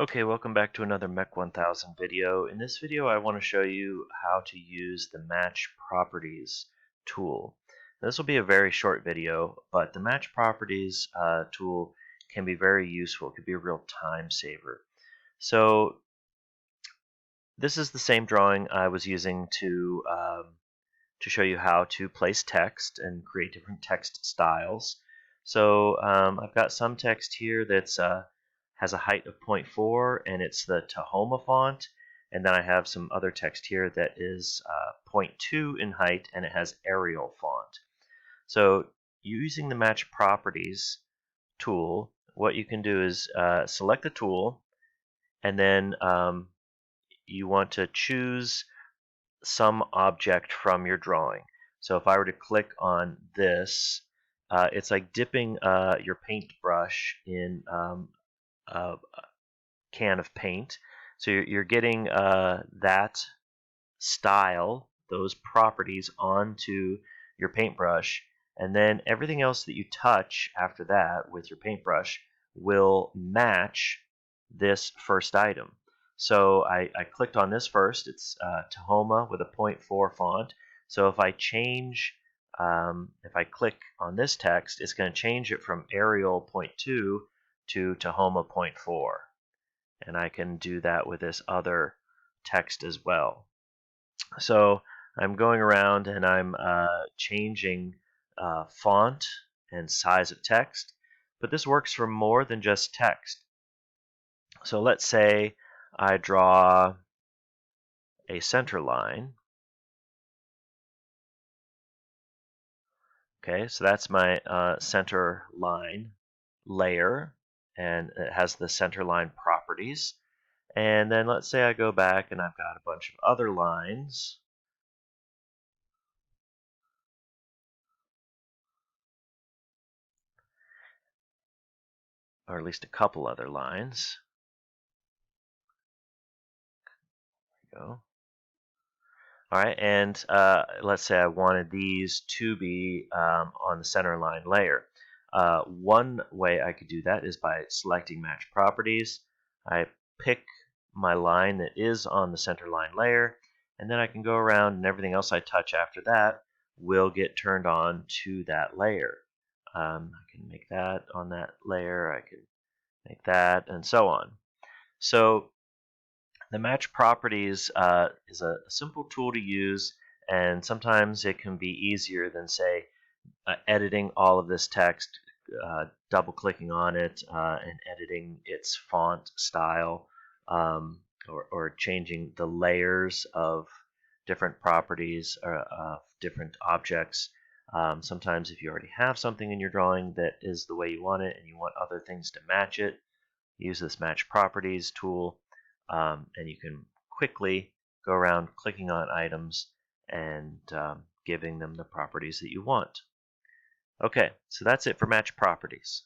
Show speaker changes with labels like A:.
A: Okay, welcome back to another MECH 1000 video. In this video, I want to show you how to use the Match Properties tool. This will be a very short video, but the Match Properties tool can be very useful. It could be a real time saver. So this is the same drawing I was using to show you how to place text and create different text styles. So I've got some text here that's has a height of 0.4 and it's the Tahoma font, and then I have some other text here that is 0.2 in height and it has Arial font. So using the Match Properties tool, what you can do is select the tool, and then you want to choose some object from your drawing. So if I were to click on this, it's like dipping your paintbrush in a can of paint. So you're getting that style, those properties onto your paintbrush, and then everything else that you touch after that with your paintbrush will match this first item. So I clicked on this first. It's Tahoma with a 0.4 font. So if I change, if I click on this text, it's going to change it from Arial 0.2 to Tahoma 0.4. And I can do that with this other text as well. So I'm going around and I'm changing font and size of text, but this works for more than just text. So let's say I draw a center line. Okay, so that's my center line layer, and it has the center line properties. And then let's say I go back and I've got a bunch of other lines. Or at least a couple other lines. There we go. All right, and let's say I wanted these to be on the center line layer. One way I could do that is by selecting Match Properties. I pick my line that is on the center line layer, and then I can go around and everything else I touch after that will get turned on to that layer. I can make that on that layer, I can make that, and so on. So the Match Properties is a simple tool to use, and sometimes it can be easier than, say, editing all of this text, double-clicking on it, and editing its font style, or changing the layers of different properties or different objects. Sometimes if you already have something in your drawing that is the way you want it and you want other things to match it, use this Match Properties tool, and you can quickly go around clicking on items and giving them the properties that you want. Okay, so that's it for Match Properties.